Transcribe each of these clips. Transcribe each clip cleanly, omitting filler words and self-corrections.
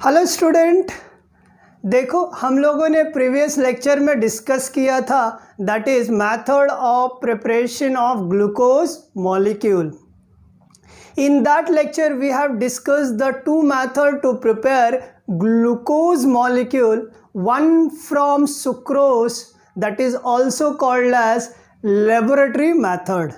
Hello student, देखो हम लोगों ने प्रीवियस लेक्चर में डिस्कस किया था that is method of preparation of glucose molecule. In that lecture we have discussed the two methods to prepare glucose molecule, one from sucrose that is also called as laboratory method,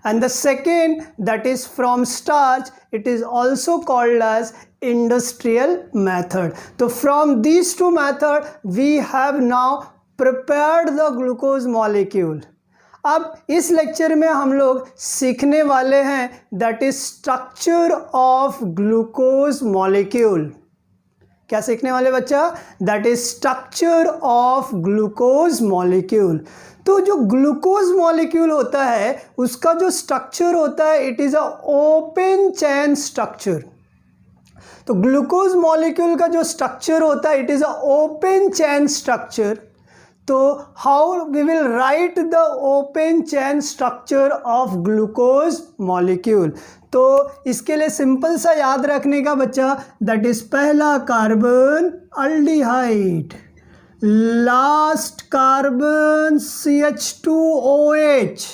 and the second that is from starch, it is also called as industrial method. So from these two methods we have now prepared the glucose molecule. अब इस lecture में हम लोग सीखने वाले हैं that is structure of glucose molecule. क्या सीखने वाले बच्चा? That is structure of glucose molecule. तो जो ग्लूकोज मॉलिक्यूल होता है उसका जो स्ट्रक्चर होता है it is a open chain structure. तो ग्लूकोज मॉलिक्यूल का जो स्ट्रक्चर होता है it is a open chain structure. तो how we will write the open chain structure of glucose molecule. तो इसके लिए सिंपल सा याद रखने का बच्चा दैट इज पहला carbon aldehyde, last carbon CH2OH.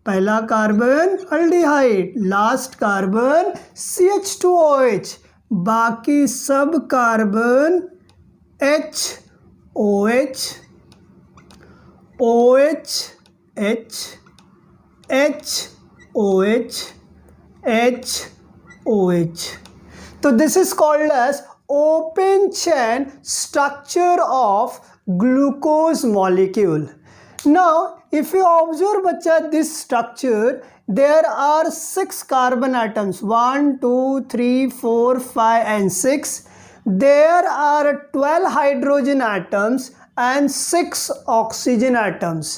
पहला carbon aldehyde, last carbon CH2OH, बाकी सब carbon OH, OH, H, OH, OH. So this is called as open chain structure of glucose molecule. Now if you observe bacha this structure, there are 6 carbon atoms, 1 2 3 4 5 and 6. There are 12 hydrogen atoms and 6 oxygen atoms.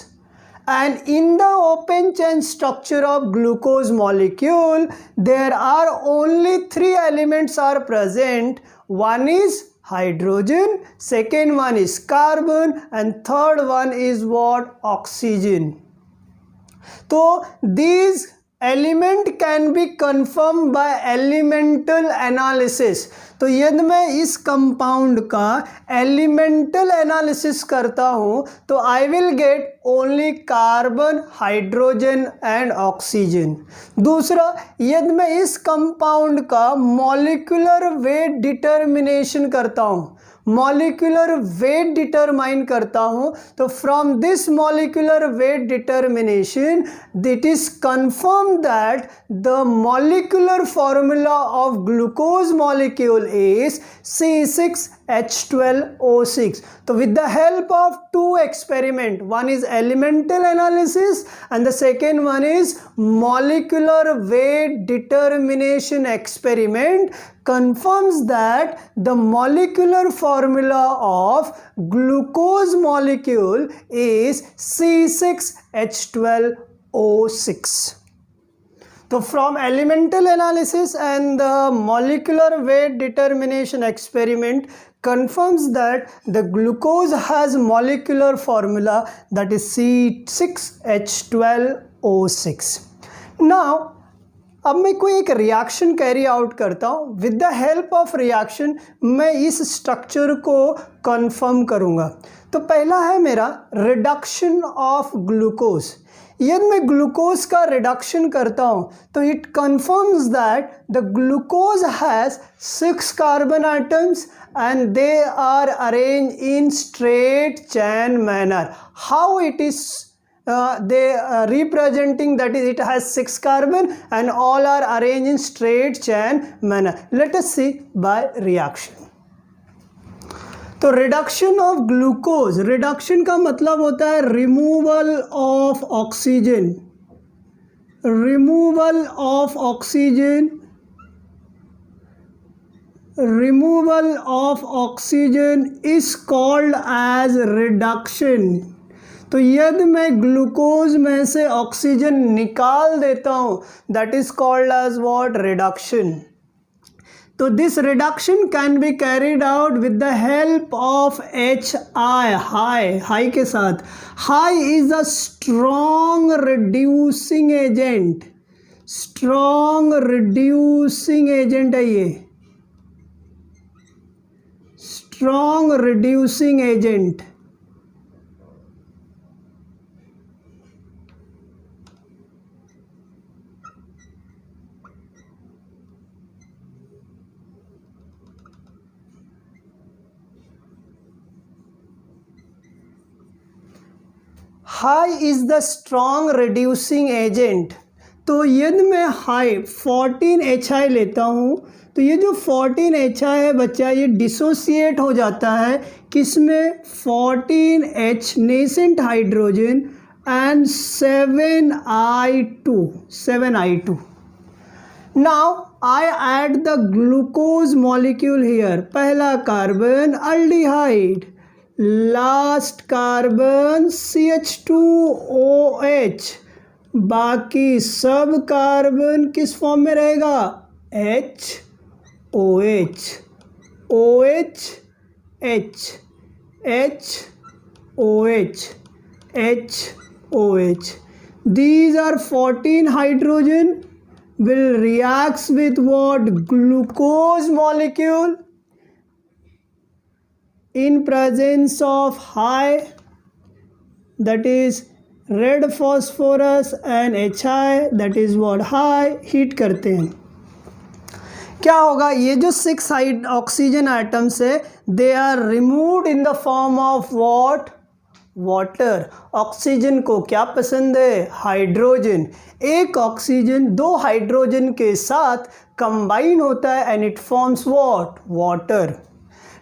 And in the open chain structure of glucose molecule, there are only 3 elements are present. One is hydrogen, second one is carbon, and third one is what? Oxygen. So these element can be confirm by elemental analysis. तो यदि मैं इस compound का elemental analysis करता हूँ तो I will get only carbon, hydrogen and oxygen. दूसरा, यदि मैं इस कंपाउंड का मॉलिक्यूलर वेट डिटर्मिनेशन करता हूँ, मॉलिक्यूलर वेट डिटरमाइन करता हूं, तो from this molecular weight determination it is confirm that the molecular formula of glucose molecule is C6H12O6. तो with the help of two experiment, one is elemental analysis and the second one is molecular weight determination experiment, confirms that the molecular formula of glucose molecule is C6H12O6. So from elemental analysis and the molecular weight determination experiment confirms that the glucose has molecular formula that is C6H12O6. Now अब मैं कोई एक reaction carry out करता हूँ. With the help of reaction मैं इस structure को confirm करूँगा. तो पहला है मेरा रिडक्शन ऑफ ग्लूकोज. यदि मैं ग्लूकोज का रिडक्शन करता हूँ तो it confirms that the glucose has 6 carbon atoms and they are arranged in straight chain manner. How it is they representing, that is it has 6 carbon and all are arranged in straight chain manner. Let us see by reaction. तो reduction of glucose, reduction का मतलब होता है removal of oxygen. Removal of oxygen, removal of oxygen is called as reduction. तो यदि मैं glucose में से ऑक्सीजन निकाल देता हूँ that is called as what? Reduction. तो this reduction can be carried out with the help of HI, HI के साथ. HI is a strong reducing agent. Strong reducing agent है ये. strong reducing agent. High is the strong reducing agent. तो यदि मैं high 14HI लेता हूँ तो ये जो 14HI है बच्चा ये डिसोसिएट हो जाता है किसमें 14H nascent hydrogen and 7I2. Now I add the glucose molecule here. पहला carbon aldehyde, last carbon CH2OH, बाकी सब कार्बन किस फॉर्म में रहेगा HOH, OH, H, HOH, HOH. These are 14 hydrogen will reacts with what? Glucose molecule in presence of high, that is red phosphorus, and HI, that is what high. Heat करते हैं, क्या होगा? ये जो 6 oxygen atoms है they are removed in the form of what? Water. Oxygen को क्या पसंद है? हाइड्रोजन. एक ऑक्सीजन 2 हाइड्रोजन के साथ कंबाइन होता है and it forms what? Water.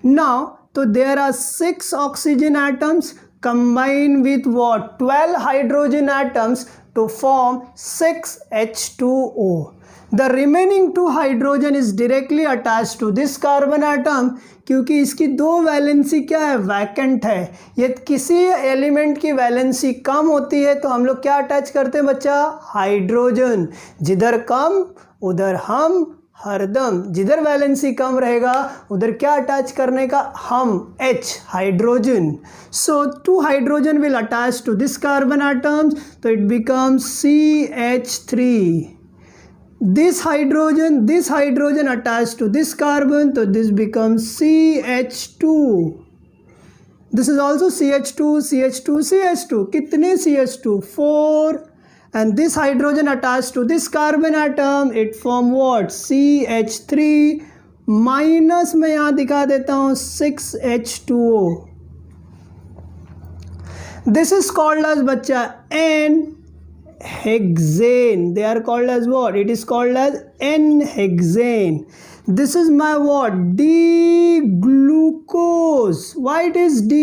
Now तो there are 6 oxygen atoms combine with what? 12 hydrogen atoms to form 6H2O. The remaining 2 hydrogen is directly attached to this carbon atom क्योंकि इसकी 2 valency क्या है? Vacant है. यदि किसी एलिमेंट की valency कम होती है तो हम लोग क्या अटैच करते हैं बच्चा? हाइड्रोजन. जिधर कम उधर हम हरदम, जिधर वैलेंसी कम रहेगा उधर क्या अटैच करने का? हम H, hydrogen. So 2 hydrogen will attach to this carbon atoms तो it becomes CH3. this hydrogen attached to this carbon so this becomes CH2. this is also CH2 कितने CH2? 4. and this hydrogen attached to this carbon atom it form what? CH3 minus मैं यहाँ दिखा देता हूँ 6H2O. this is called as बच्चा N-hexane. they are called as what? it is called as N-hexane. this is my what? D-glucose. why it is D?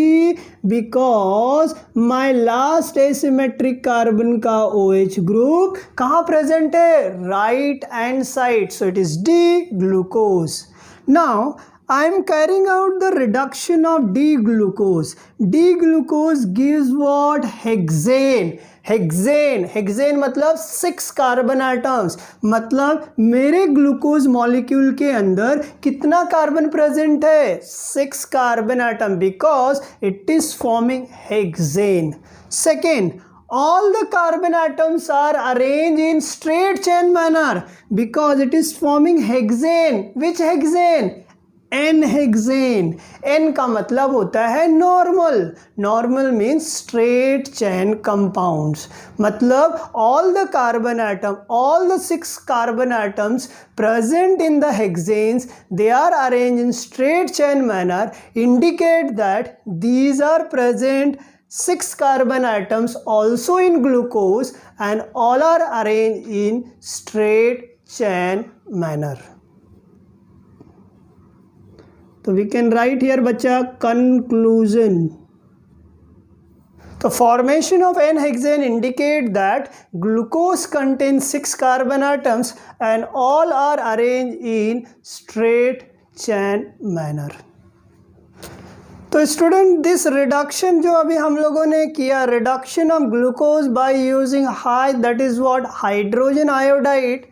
because my last asymmetric carbon का OH group कहाँ present है? right hand side, so it is D-glucose. now I am carrying out the reduction of D-glucose. D-glucose gives what? Hexane. Hexane मतलब 6 carbon atoms. मतलब मेरे glucose molecule के अंदर कितना carbon present है? 6 carbon atom because it is forming hexane. Second, all the carbon atoms are arranged in straight chain manner because it is forming hexane. which hexane? N-hexane. N का मतलब होता है normal. Normal means straight चैन compounds. मतलब all the carbon atom, all the 6 carbon atoms present in the hexanes, they are arranged in straight chain manner, indicate that these are present 6 carbon atoms also in glucose and all are arranged in straight chain manner. तो we can write here बच्चा conclusion. The formation of N-hexane indicate that glucose contains 6 carbon atoms and all are arranged in straight chain manner. तो student this reduction जो अभी हम लोगों ने किया, reduction of glucose by using HI, that is what? Hydrogen iodide.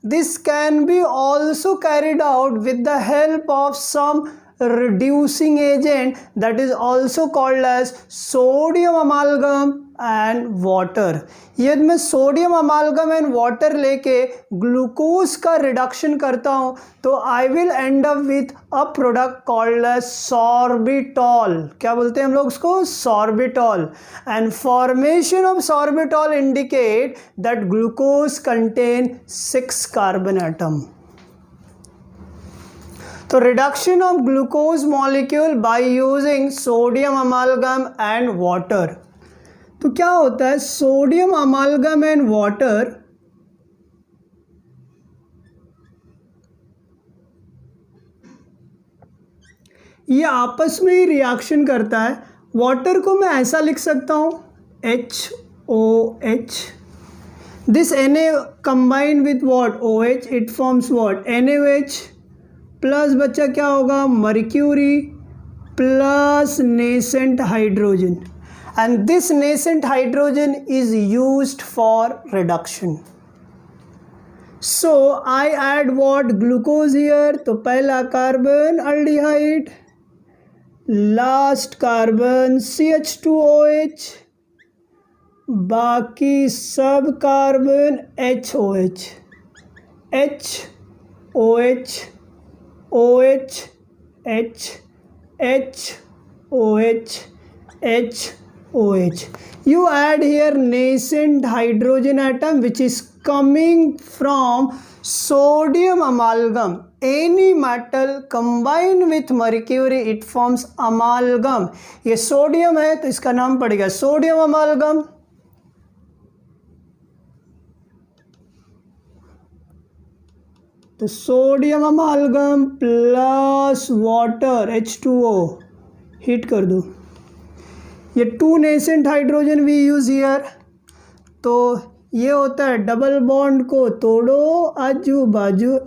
This can be also carried out with the help of some reducing agent that is also called as sodium amalgam and water. ये मैं sodium amalgam and water लेके glucose का reduction करता हूँ तो I will end up with a product called as sorbitol. क्या बोलते हैं हम लोग उसको? Sorbitol. And formation of sorbitol indicate that glucose contain 6 carbon atom. तो reduction of glucose molecule by using sodium amalgam and water. तो क्या होता है? सोडियम अमालगम एंड वाटर ये आपस में ही रिएक्शन करता है। वाटर को मैं ऐसा लिख सकता हूँ HOH। This Na combined with what? OH, it forms what? NaOH plus बच्चा क्या होगा? Mercury plus nascent hydrogen, and this nascent hydrogen is used for reduction. So I add what? Glucose here. तो पहला carbon aldehyde, last carbon CH2OH, बाकी सब carbon HOH, HOH, OH, H, H, OH, H, OH. You add here nascent hydrogen atom which is coming from sodium amalgam. Any metal combined with mercury it forms amalgam. ये sodium है तो इसका नाम पड़ेगा sodium amalgam. तो sodium amalgam plus water H2O heat कर दो। ये 2 nascent hydrogen we use here. तो ये होता है डबल बॉन्ड को तोड़ो, आजू बाजू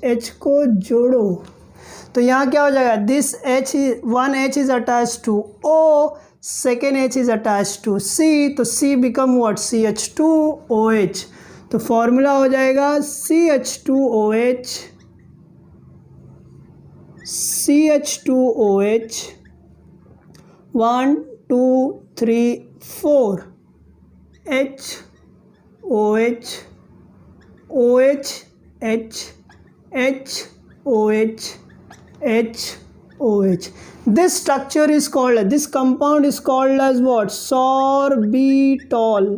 H को जोड़ो। तो यहाँ क्या हो जाएगा? This one H is attached to O, second H is attached to C, तो C become what? CH2OH। तो फॉर्मूला हो जाएगा CH2OH, CH2OH 1 2 3 4 H OH OH H H OH H OH. This structure is called, this compound is called as what? Sorbitol.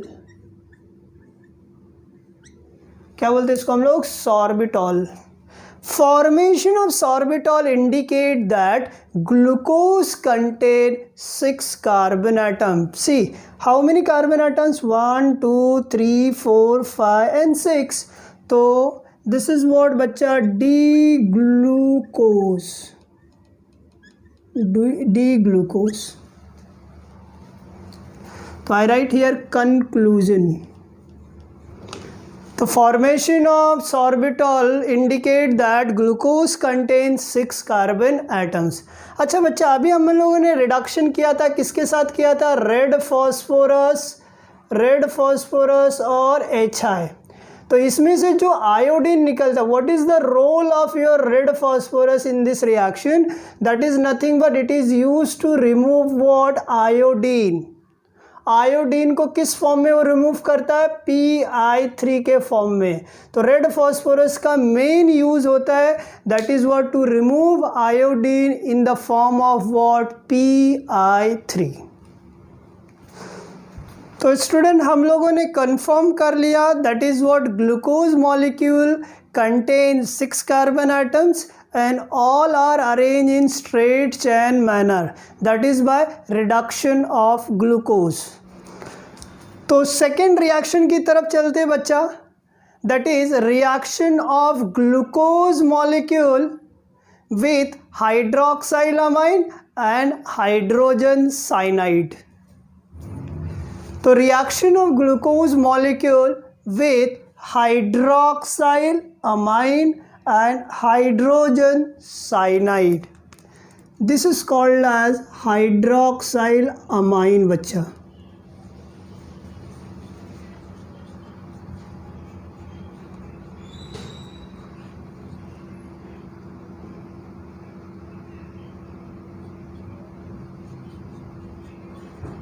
क्या बोलते हैं इसको हम लोग? Sorbitol. Formation of sorbitol indicate that glucose contain 6 carbon atom. See how many carbon atoms? 1 2 3 4 5 and 6। तो this is what बच्चा? D glucose, D glucose. तो I write here conclusion. The formation of sorbitol indicate that glucose contains 6 carbon atoms. अच्छा बच्चा, अभी हम लोगों ने reduction किया था, किसके साथ किया था? रेड फॉस्फोरस और HI। तो इसमें से जो आयोडीन निकलता, what is the role of your red phosphorus in this reaction? That is nothing but it is used to remove what? Iodine. Iodine को किस फॉर्म में वो रिमूव करता है? PI3 के फॉर्म में। तो रेड फॉस्फोरस का मेन यूज होता है that is what? To remove iodine in the form of what? PI3। तो स्टूडेंट हम लोगों ने कंफर्म कर लिया that is what? Glucose molecule contain 6 carbon atoms and all are arranged in straight chain manner, that is by reduction of glucose. तो second reaction की तरफ चलते बच्चा, that is reaction of glucose molecule with hydroxylamine and hydrogen cyanide. तो reaction of glucose molecule with hydroxyl amine and hydrogen cyanide. This is called as hydroxyl amine बच्चा।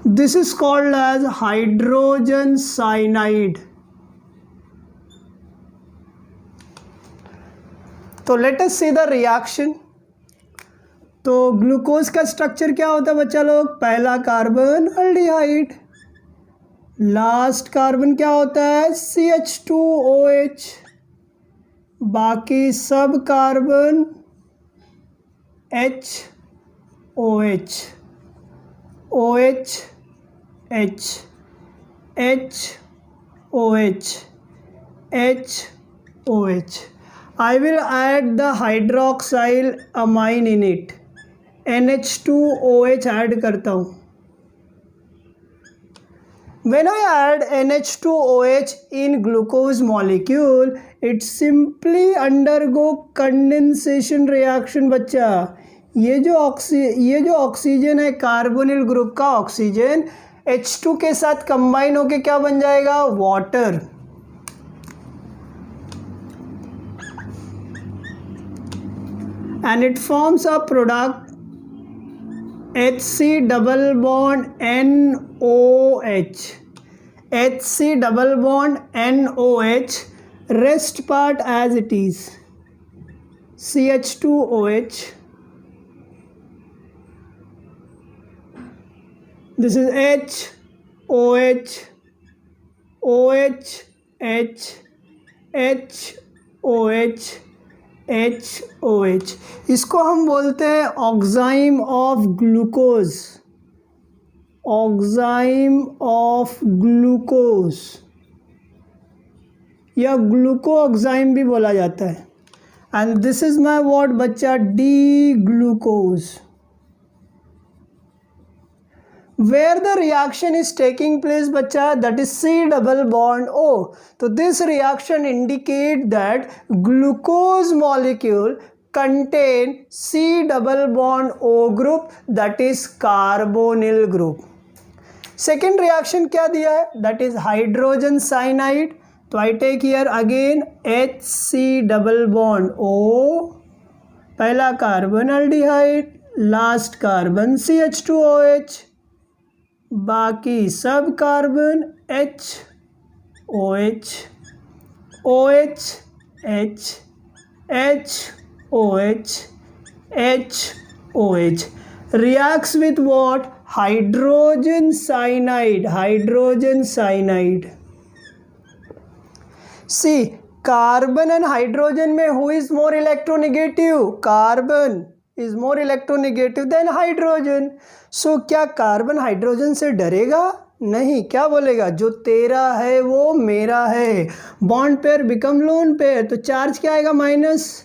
This is called as hydrogen cyanide. तो let us see the reaction. तो glucose का structure क्या होता है बच्चा लोग? पहला कार्बन अल्डिहाइड, लास्ट कार्बन क्या होता है? CH2OH, बाकी सब carbon HOH, OH, H, HOH, HOH. I will add the hydroxyl amine in it. NH2OH add करता हूँ. When I add NH2OH in glucose molecule, it simply undergo condensation reaction बच्चा. ये जो ऑक्सीजन है कार्बोनिल ग्रुप का oxygen H2 के साथ combine होके क्या बन जाएगा? Water. And it forms a product HC double bond NOH. HC double bond NOH, rest part as it is CH2OH. This is H, OH, OH, H, H, OH, HOH. इसको हम बोलते हैं oxime of glucose. Oxime of glucose या gluco oxime भी बोला जाता है. And this is my word बच्चा, D glucose. Where the reaction is taking place बच्चा, that is C double bond O. तो this reaction indicate that glucose molecule contain C double bond O group, that is carbonyl group. Second reaction क्या दिया है? That is hydrogen cyanide. तो I take here again HC double bond O, पहला carbon aldehyde, last carbon CH2OH, बाकी सब carbon HOH, OH, H, HOH, HOH. Reacts with what? Hydrogen cyanide. Hydrogen cyanide. See, carbon and hydrogen में who is more electronegative? Carbon is more electronegative than hydrogen. So क्या carbon hydrogen से डरेगा? नहीं. क्या बोलेगा? जो तेरा है वो मेरा है. Bond pair become lone pair. तो चार्ज क्या आएगा? माइनस.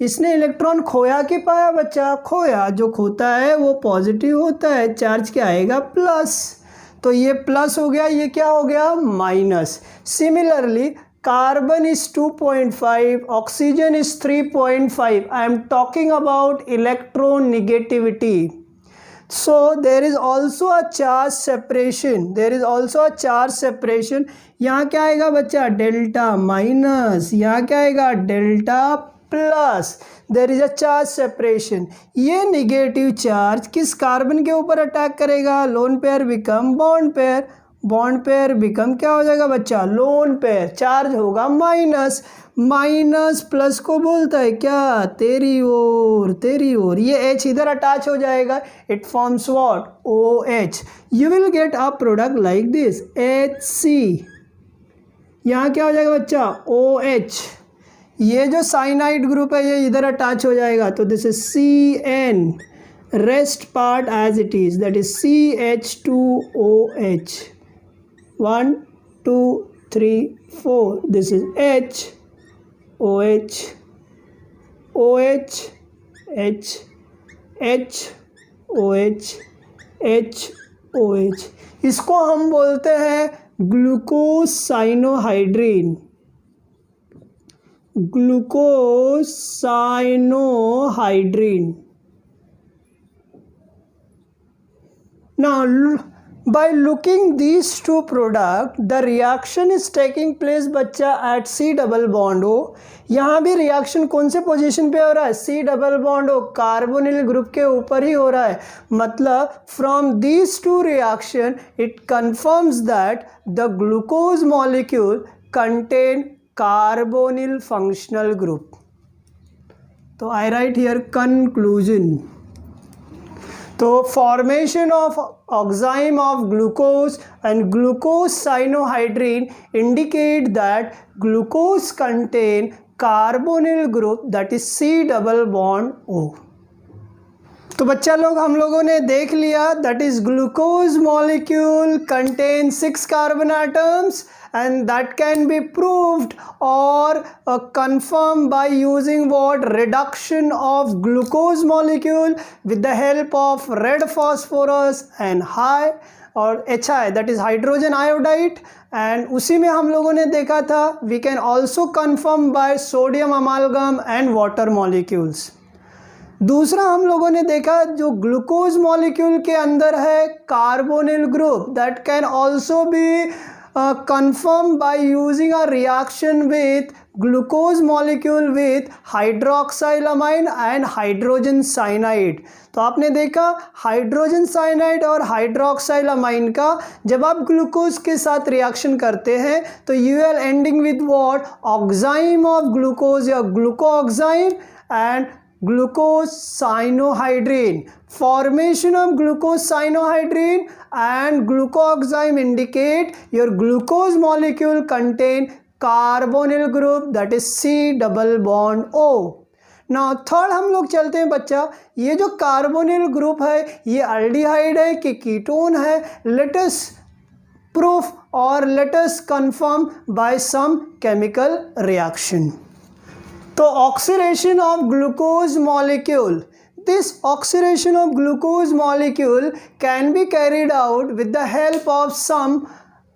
इसने इलेक्ट्रॉन खोया कि पाया बच्चा? खोया. जो खोता है वो पॉजिटिव होता है. चार्ज क्या आएगा? प्लस. तो ये प्लस हो गया, ये क्या हो गया? Minus. Similarly carbon is 2.5, oxygen is 3.5. I am talking about electronegativity. So there is also a charge separation. There is also a charge separation. यहाँ क्या आएगा बच्चा? Delta minus. यहाँ क्या आएगा? Delta plus. There is a charge separation. ये negative charge किस carbon के ऊपर अटैक करेगा? Lone pair become bond pair. Bond pair become क्या हो जाएगा बच्चा? Loan pair. चार्ज होगा माइनस. माइनस प्लस को बोलता है क्या? तेरी ओर, तेरी ओर. ये H इधर अटैच हो जाएगा. It forms what? OH. You will get a product like this HC. यहाँ क्या हो जाएगा बच्चा? OH. ये जो साइनाइड ग्रुप है ये इधर अटैच हो जाएगा. तो this is CN. Rest part as it is, that is CH2OH. 1, 2, 3, 4. This is H, OH, OH, H, H, OH, H, OH. इसको हम बोलते हैं ग्लूकोसाइनोहाइड्रीन. ग्लूकोसाइनोहाइड्रीन. Now by looking these two products, the reaction is taking place बच्चा at C double bond O. यहाँ भी reaction कौन से position पे हो रहा है, C double bond O carbonyl group के ऊपर ही हो रहा है। मतलब from these two reaction it confirms that the glucose molecule contain carbonyl functional group. तो आई राइट हियर कंक्लूजन। तो formation of enzyme of glucose and glucose cyanohydrin indicate that glucose contain carbonyl group that is C double bond O। तो बच्चा लोग हम लोगों ने देख लिया that is glucose molecule contains 6 carbon atoms and that can be proved or confirmed by using what, reduction of glucose molecule with the help of red phosphorus and high और HI that is hydrogen iodide। And उसी में हम लोगों ने देखा था we can also confirm by sodium amalgam and water molecules। दूसरा हम लोगों ने देखा जो ग्लूकोज मॉलिक्यूल के अंदर है carbonyl group that can also be confirmed by using a reaction with glucose molecule with hydroxylamine and hydrogen cyanide। तो आपने देखा हाइड्रोजन साइनाइड और हाइड्रोक्साइलामाइन का जब आप ग्लूकोज के साथ रिएक्शन करते हैं तो you are ending with what, oxime of glucose या glucoxime and glucose cyanohydrin। Formation of glucose cyanohydrin and glucoenzyme indicate your glucose molecule contain carbonyl group that is C double bond O। Now third हम लोग चलते हैं बच्चा, ये जो carbonyl group है ये अल्डिहाइड है कि कीटोन है, लेट अस प्रूफ और let us confirm by some chemical reaction. तो oxidation of glucose molecule, this oxidation of glucose molecule can be carried out with the help of some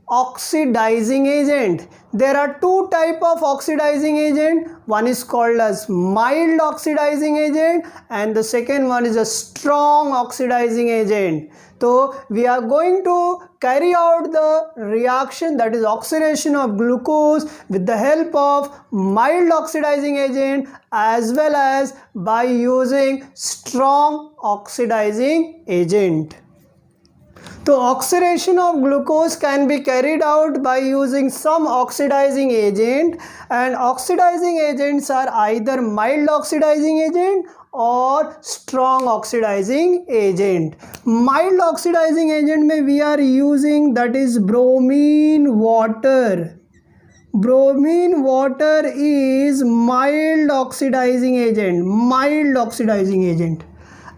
oxidizing agent। There are two type of oxidizing agent, one is called as mild oxidizing agent and the second one is a strong oxidizing agent। So we are going to carry out the reaction that is oxidation of glucose with the help of mild oxidizing agent as well as by using strong oxidizing agent। तो oxidation of glucose can be carried out by using some oxidizing agent and oxidizing agents are either mild oxidizing agent or strong oxidizing agent। mild oxidizing agent में we are using that is bromine water। bromine water is mild oxidizing agent, mild oxidizing agent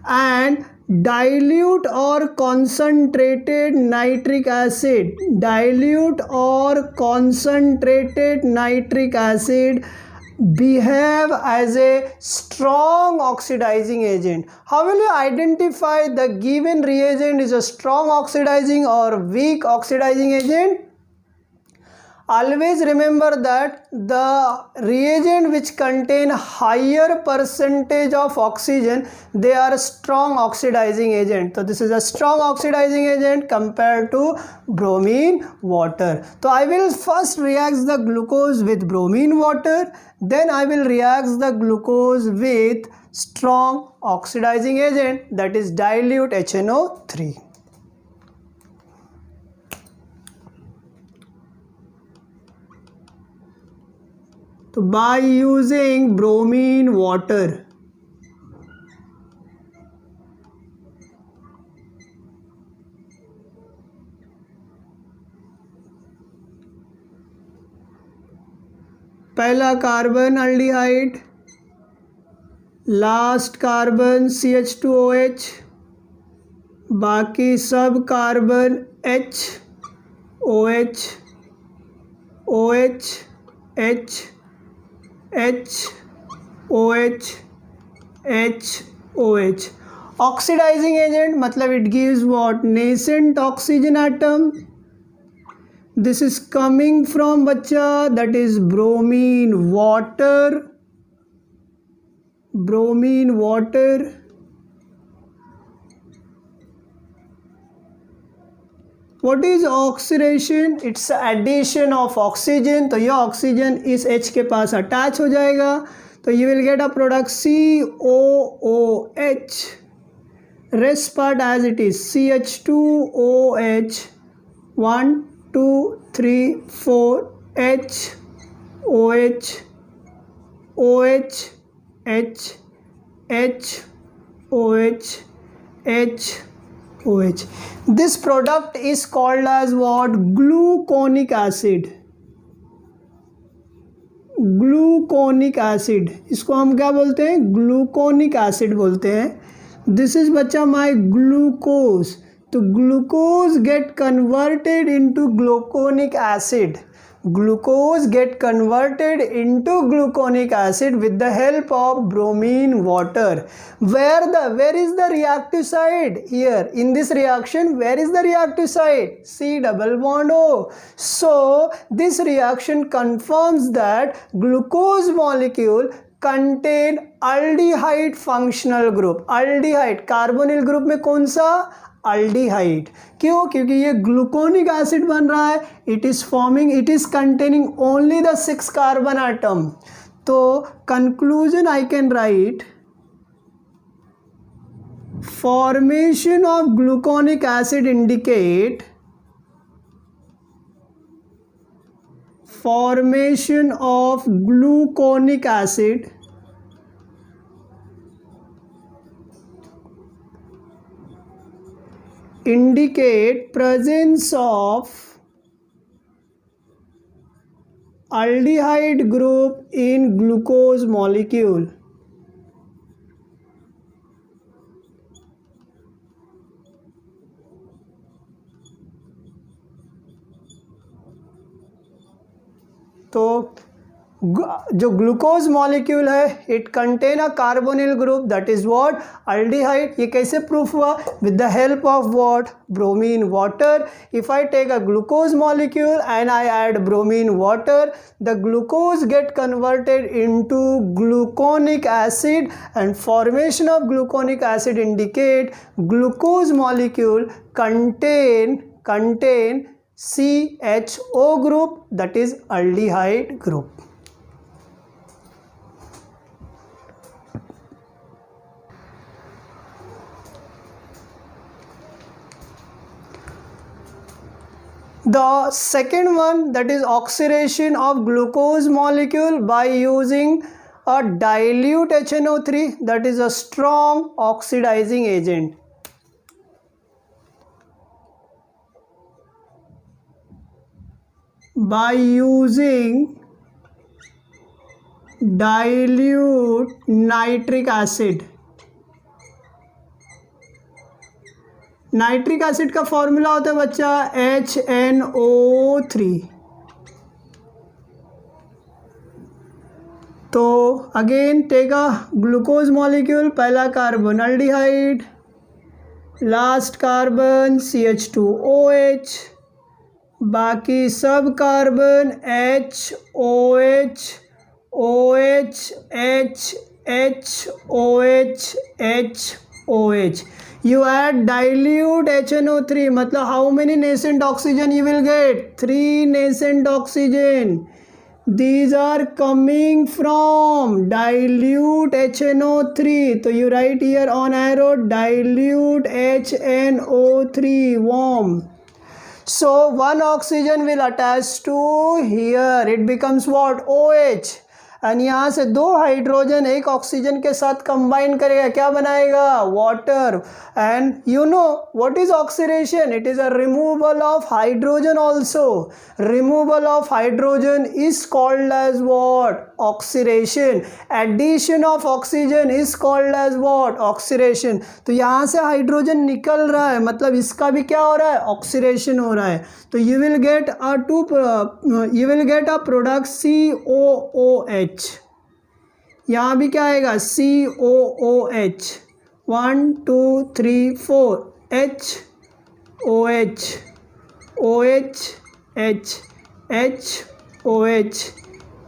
and dilute or concentrated nitric acid, dilute or concentrated nitric acid behave as a strong oxidizing agent। How will you identify the given reagent is a strong oxidizing or weak oxidizing agent? Always remember that the reagent which contain higher percentage of oxygen they are strong oxidizing agent। So this is a strong oxidizing agent compared to bromine water। So I will first react the glucose with bromine water, then I will react the glucose with strong oxidizing agent that is dilute HNO3। तो by using bromine water पहला carbon aldehyde, last carbon CH2OH, बाकी सब carbon H OH OH H H OH H OH। Oxidising agent मतलब it gives what, nascent oxygen atom। this is coming from बच्चा that is bromine water, bromine water What is oxidation? It's addition of oxygen. तो यह oxygen इस H के पास attach हो जाएगा, तो you will get a product COOH. Rest part as it is CH2OH 1 2 3 4 H OH OH H H OH H OH. This product is called as what? Gluconic acid. Gluconic acid, इसको हम क्या बोलते हैं? Gluconic acid बोलते हैं. This is बच्चा my glucose. तो glucose get converted into gluconic acid. Glucose get converted into gluconic acid with the help of bromine water. Where is the reactive side? Here in this reaction, where is the reactive side? C double bond O. So this reaction confirms that glucose molecule contain aldehyde functional group. Aldehyde carbonyl group में कौन सा? Aldehyde. क्यों? क्योंकि ये gluconic acid बन रहा है. It is containing only the 6 carbon atom. तो conclusion I can write, formation of gluconic acid indicate formation of gluconic acid indicate presence of aldehyde group in glucose molecule. तो जो glucose molecule है it contain a carbonyl group that is what? Aldehyde. ये कैसे proof हुआ? With the help of what? Bromine water. If I take a glucose molecule and I add bromine water, the glucose get converted into gluconic acid and formation of gluconic acid indicate glucose molecule contain CHO group, that is aldehyde group. The second one, that is oxidation of glucose molecule by using a dilute HNO3, that is a strong oxidizing agent. By using dilute nitric acid. Nitric acid का formula होता है बच्चा HNO3. तो again take a glucose molecule, पहला carbon aldehyde, last carbon CH2OH, बाकी सब carbon HOH OH H H OH H OH. You add dilute HNO3, मतलब how many nascent oxygen you will get? 3 nascent oxygen. These are coming from dilute HNO3. So you write here on arrow dilute HNO3 warm. So one oxygen will attach to here, it becomes what? OH. And यहाँ से 2 hydrogen एक oxygen के साथ combine करेगा, क्या बनाएगा? Water. And you know what is oxidation? It is a removal of hydrogen also. Removal of hydrogen is called as what? Oxidation. Addition of oxygen is called as what? Oxidation. तो यहाँ से hydrogen निकल रहा है, मतलब इसका भी क्या हो रहा है? ऑक्सीडेशन हो रहा है. तो you will get a product COOH. यहाँ भी क्या आएगा? COOH 1 2 3 4 H OH OH H H OH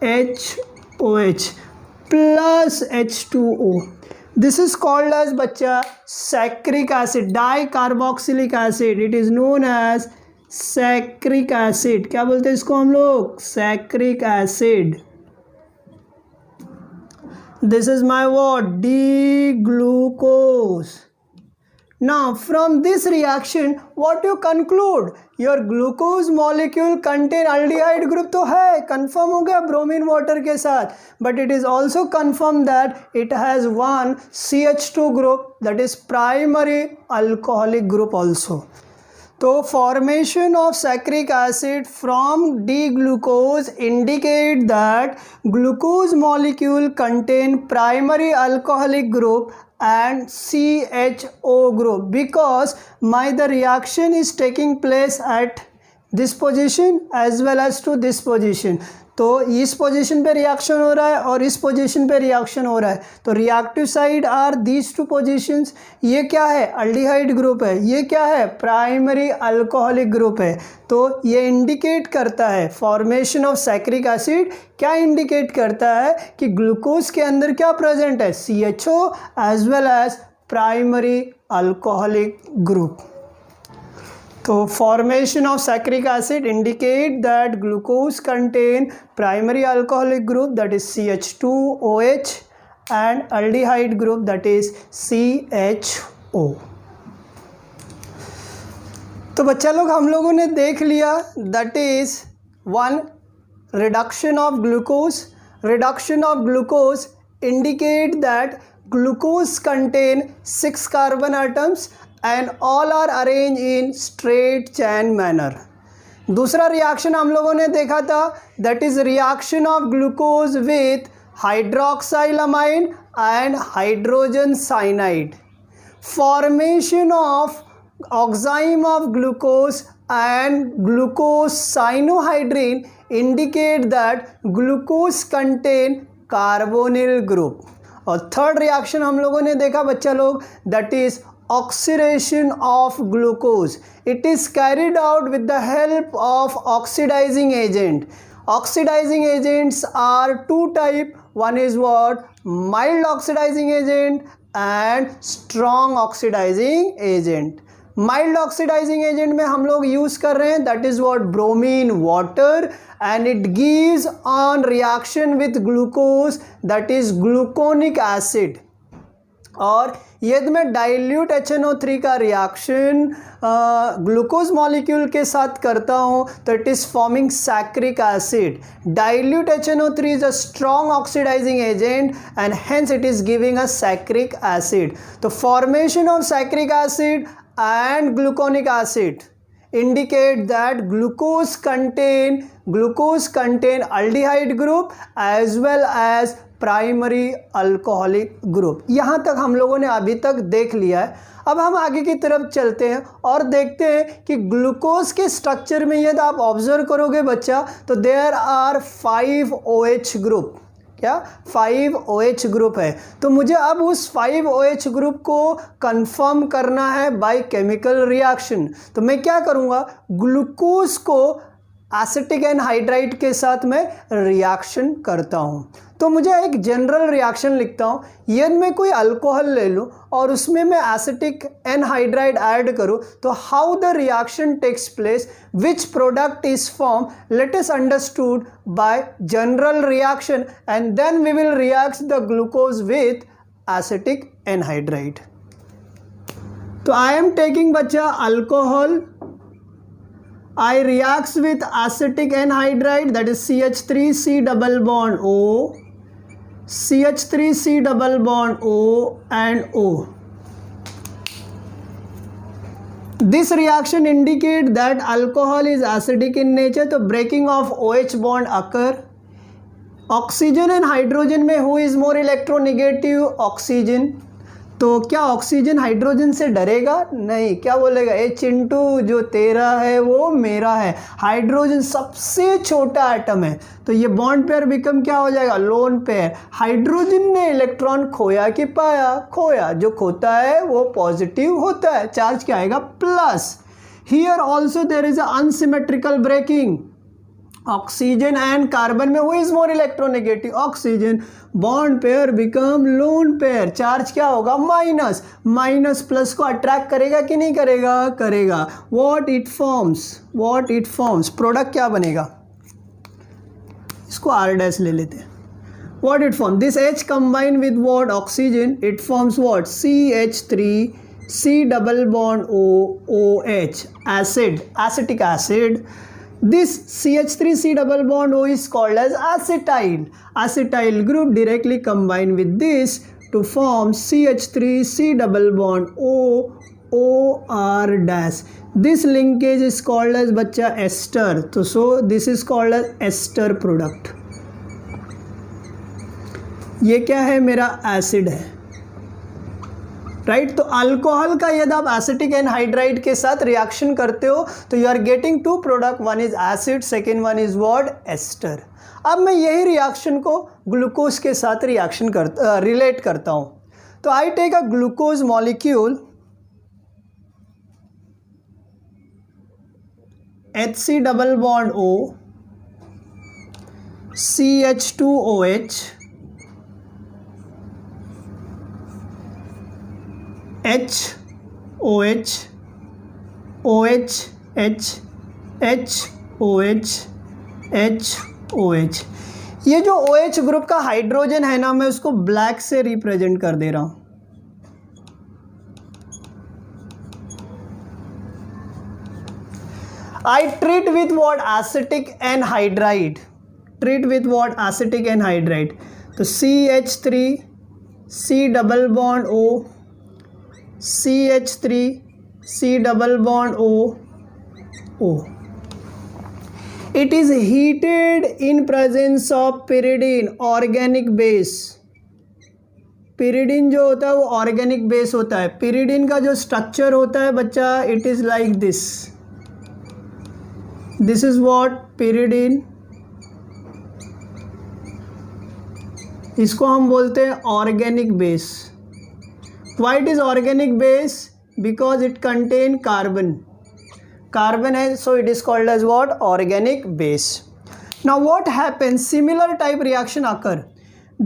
H OH plus H2O. This is called as बच्चा saccharic acid, dicarboxylic acid. It is known as saccharic acid, क्या बोलते हैं इसको हम लोग, saccharic acid. This is my what, D glucose. Now from this reaction what you conclude, your glucose molecule contain aldehyde group तो है, confirm हो गया bromine water के साथ, but it is also confirmed that it has one CH2 group, that is primary alcoholic group also. तो formation of saccharic acid from D-glucose indicate that glucose molecule contain primary alcoholic group and CHO group, because the reaction is taking place at this position as well as to this position. तो इस position पे reaction हो रहा है और इस position पे reaction हो रहा है, तो reactive side are these two positions. ये क्या है, अल्डिहाइड ग्रुप है, ये क्या है, प्राइमरी अल्कोहलिक ग्रुप है। तो ये इंडिकेट करता है फॉर्मेशन ऑफ सैक्रिक एसिड, क्या इंडिकेट करता है कि ग्लूकोज के अंदर क्या प्रेजेंट है, CHO as well as primary alcoholic group. तो formation of saccharic acid indicate that glucose contain primary alcoholic group, that is CH2OH, and aldehyde group, that is CHO। तो बच्चा लोग हम लोगों ने देख लिया, that is one reduction of glucose. Reduction of glucose indicate that glucose contain 6 carbon atoms and all are arranged in straight chain manner. दूसरा reaction हम लोगों ने देखा था, that is reaction of glucose with hydroxylamine and hydrogen cyanide. Formation of oxime of glucose and glucose cyanohydrin indicate that glucose contain carbonyl group. और third reaction हम लोगों ने देखा बच्चा लोग, that is oxidation of glucose. It is carried out with the help of oxidizing agent. Oxidizing agents are two type. One is what, mild oxidizing agent and strong oxidizing agent. Mild oxidizing agent में हम लोग use कर रहे हैं, that is what, bromine water, and it gives on reaction with glucose, that is gluconic acid. और यदि मैं dilute HNO3 का रिएक्शन ग्लूकोज मॉलिक्यूल के साथ करता हूँ तो it is forming saccharic acid. Dilute HNO3 is a strong oxidizing agent and hence it is giving a saccharic acid. तो formation of saccharic acid and gluconic acid indicate that glucose contain aldehyde group as well as primary alcoholic group. यहाँ तक हम लोगों ने अभी तक देख लिया है. अब हम आगे की तरफ चलते हैं और देखते हैं कि ग्लूकोज के स्ट्रक्चर में यदि आप ऑब्जर्व करोगे बच्चा तो देयर आर 5 OH ग्रुप. क्या 5 OH ग्रुप है. तो मुझे अब उस 5 OH ग्रुप को कंफर्म करना है बाय केमिकल रिएक्शन. तो मैं क्या करूँगा, ग्लूकोज को एसिटिक एनहाइड्राइड के साथ मैं रिएक्शन करता हूँ. तो मुझे एक जनरल रिएक्शन लिखता हूँ. यदि मैं कोई अल्कोहल ले लूँ और उसमें मैं एसिटिक एनहाइड्राइड ऐड करूँ तो how the reaction takes place, which product is form, let us understood by general reaction and then we will react the glucose with acetic anhydride. तो आई एम टेकिंग बच्चा alcohol, I reacts with acetic anhydride, that is CH3C double bond O, CH3C double bond O and O. This reaction indicate that alcohol is acidic in nature. तो breaking of OH bond occur. Oxygen and hydrogen में who is more electronegative? Oxygen. तो क्या oxygen hydrogen से डरेगा? नहीं. क्या बोलेगा, ए चिंटू जो तेरा है वो मेरा है. हाइड्रोजन सबसे छोटा एटम है तो ये बॉन्ड पेयर बिकम क्या हो जाएगा, लोन पेयर. हाइड्रोजन ने इलेक्ट्रॉन खोया कि पाया? खोया. जो खोता है वो पॉजिटिव होता है, चार्ज क्या आएगा, plus. Here also there is a unsymmetrical breaking. Oxygen and carbon में who is more electronegative, oxygen, bond pair become lone pair, charge क्या होगा माइनस, माइनस प्लस को अट्रैक्ट करेगा कि नहीं करेगा, करेगा, व्हाट इट फॉर्म्स, प्रोडक्ट क्या बनेगा, इसको आर डैश ले लेते हैं, what it form, this H combine with what oxygen, it forms what CH3 C double bond OH, acid, acetic acid. This CH3 C double bond O is called as acetyl. Acetyl group directly combine with this to form CH3 C double bond O OR dash. This linkage is called as बच्चा ester. So this is called as ester product. ये क्या है, मेरा acid है, right. तो alcohol का यदि आप एसिटिक एनहाइड्राइड के साथ रिएक्शन करते हो तो you are getting two product, one is acid, second one is what, ester. अब मैं यही रिएक्शन को ग्लूकोज के साथ रिलेट करता हूं। तो I take a glucose molecule HC double bond O CH2OH HOH OH H HOH HOH। ये जो OH ग्रुप का हाइड्रोजन है ना, मैं उसको ब्लैक से रिप्रेजेंट कर दे रहा हूं। I treat with what, acetic anhydride, treat with what, acetic anhydride। तो CH3 C double bond O CH3 C double bond O। It is heated in presence of pyridine, organic base। pyridine जो होता है वो organic base होता है। pyridine का जो structure होता है बच्चा, it is like this, this is what pyridine। इसको हम बोलते हैं organic base. Why it is organic base? Because it contain carbon है, so it is called as what, organic base। Now what happens, similar type reaction occur,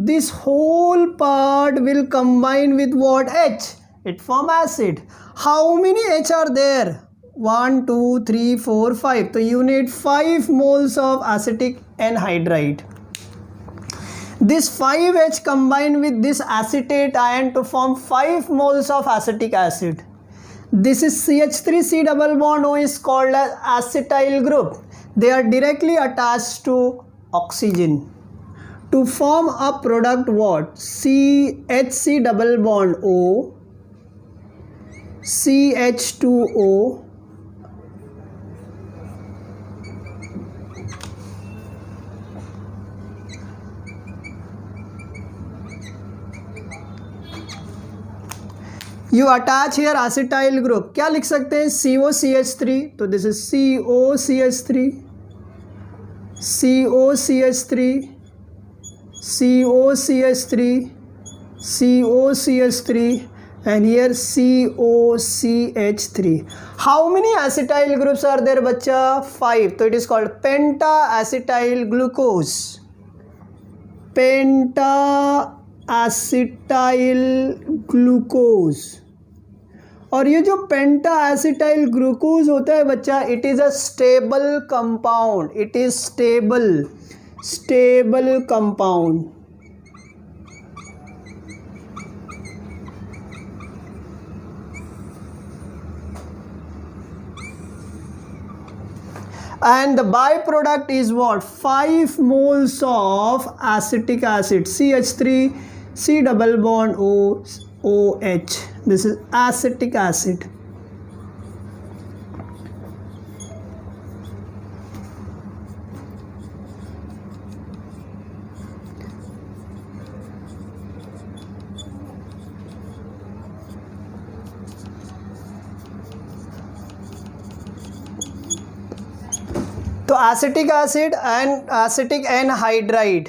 this whole part will combine with what, H, it form acid। how many H are there, 1 2 3 4 5, so you need 5 moles of acetic anhydride। This 5H combined with this acetate ion to form 5 moles of acetic acid। This is CH3 C double bond O is called as acetyl group। They are directly attached to oxygen to form a product what, CHC double bond O CH2O you attach here acetyl group, क्या लिख सकते हैं, COCH3, तो this इज COCH3 COCH3 COCH3 COCH3 and here COCH3। how many acetyl groups are there बच्चा, 5, तो it is called penta acetyl glucose, penta acetyl glucose। और ये जो पेंटा एसिटाइल ग्लूकोज होता है बच्चा, it is a stable compound, it is stable compound. and the byproduct is what, 5 moles of acetic acid, CH3 C double bond OH, this is acetic acid। तो acetic acid and acetic anhydride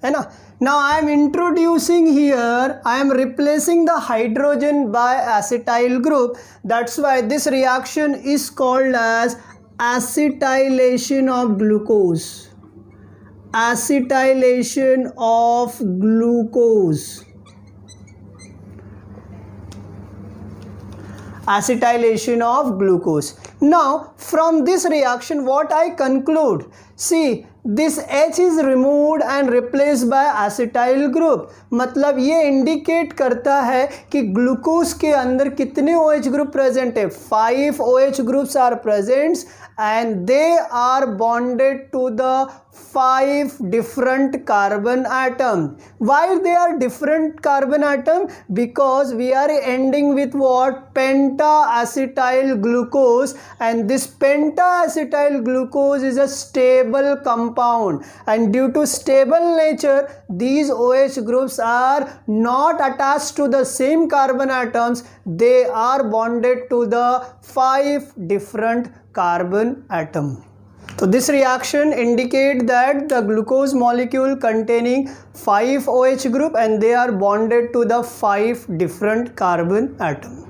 है ना। Now I am introducing here, I am replacing the hydrogen by acetyl group, that's why this reaction is called as acetylation of glucose। acetylation of glucose. Acetylation of glucose. Now from this reaction what I conclude, see this H is removed and replaced by acetyl group. मतलब ये indicate करता है कि glucose के अंदर कितने OH group present है, 5 OH groups are present and they are bonded to the 5 different carbon atoms. Why they are different carbon atom? Because we are ending with what? Penta-acetyl glucose, and this penta-acetyl glucose is a stable compound, and due to stable nature these OH groups are not attached to the same carbon atoms, they are bonded to the 5 different carbon atom. So this reaction indicate that the glucose molecule containing 5 OH group and they are bonded to the 5 different carbon atom.